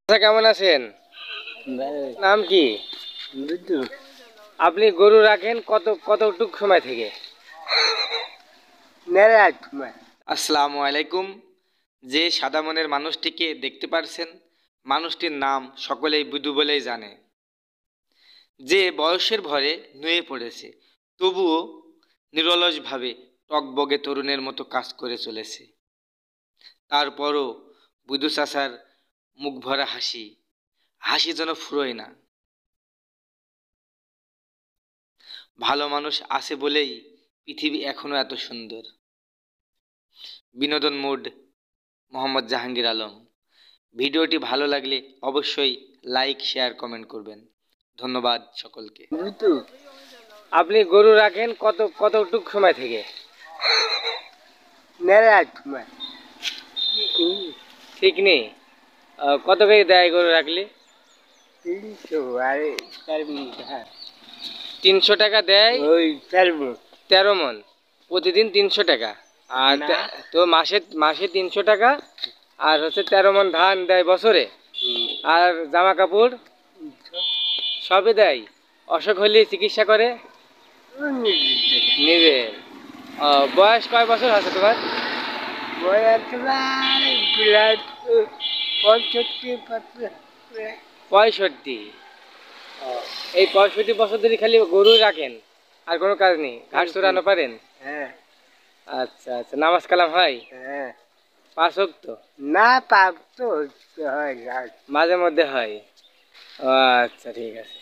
আচ্ছা, কেমন আছেন? নাম কি? বুদ্ধু। আপনি গরু রাখেন কতটুক সময় থেকে? আসসালামু আলাইকুম। যে সাদা মনের মানুষটিকে দেখতে পারছেন, মানুষটির নাম সকলেই বুধু বলেই জানে। যে বয়সের ভরে নুয়ে পড়েছে, তবুও নিরলসভাবে টকবগে তরুণের মতো কাজ করে চলেছে। তারপরও বুধু চাচার মুখ ভরা হাসি যেন ফুরোয় না। ভালো মানুষ আছে বলেই পৃথিবী এখনো এত সুন্দর। বিনোদন মুড, মোহাম্মদ জাহাঙ্গীর আলম। ভিডিওটি ভালো লাগলে অবশ্যই লাইক, শেয়ার, কমেন্ট করবেন। ধন্যবাদ সকলকে। আপনি গরু রাখেন কতটুক সময় থেকে? ঠিক নেই। কত করে দেয় গরু রাখলে? 300 টাকা দেয়। 13 মন প্রতিদিন 300 টাকা। আর তো মাসে 300 টাকা। আর হচ্ছে 13 মন ধান দেয় বছরে। আর জামা কাপড় সবই দেয়। অসুখ হলে চিকিৎসা করে নিজে। বয়স কয় বছর আছে তোমার? 65। এই 65 বছর ধরে খালি গরু রাখেন, আর কোনো কাজ নেই? ঘাস চড়ানো পারেন? আচ্ছা আচ্ছা, নামাজ কালাম হয়? 5 ওয়াক্ত? না, পাপ তো হয় মাঝে মধ্যে হয়। ও আচ্ছা, ঠিক আছে।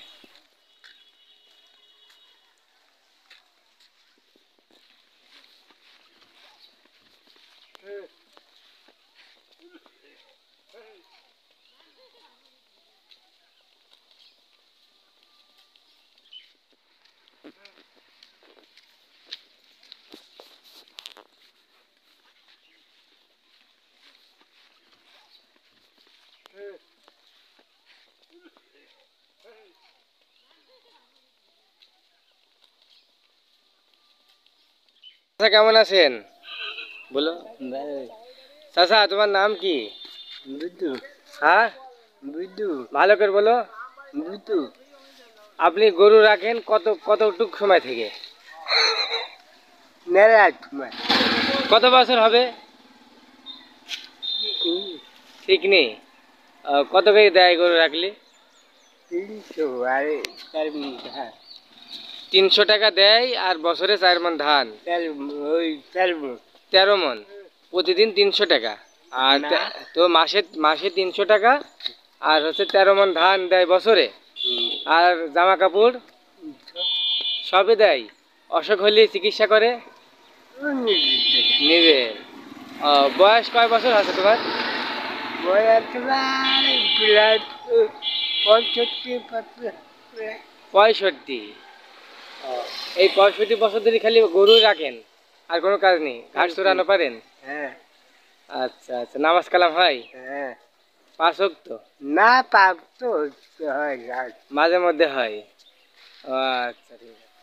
আচ্ছা, কেমন আছেন? বলো। চাচা, তোমার নাম কি? বুদ্ধু। হ্যাঁ, বুদ্ধু। ভালো করে বলো। বুদ্ধু। আপনি গরু রাখেন কতটুক সময় থেকে? কত বছর হবে? ঠিক নেই। কত করে দেয় গরু রাখলে? 300 টাকা দেয়। আর বছরে 4 মন ধান। 13 মন প্রতিদিন 300 টাকা। আর তো মাসে 300 টাকা। আর হচ্ছে 13 মন ধান দেয় বছরে। আর জামা কাপড় সবই দেয়। অসুখ হলে চিকিৎসা করে নিজে। বয়স কয় বছর আছে তোমার? 65। এই 65 বছর ধরে খালি গরু রাখেন, আর কোনো কাজ নেই? ঘাস চড়ানো পারেন? আচ্ছা আচ্ছা, নামাজ কালাম হয়? 5 ওয়াক্ত? না, পাপ তো হয় মাঝে মধ্যে হয়। ও আচ্ছা, ঠিক আছে।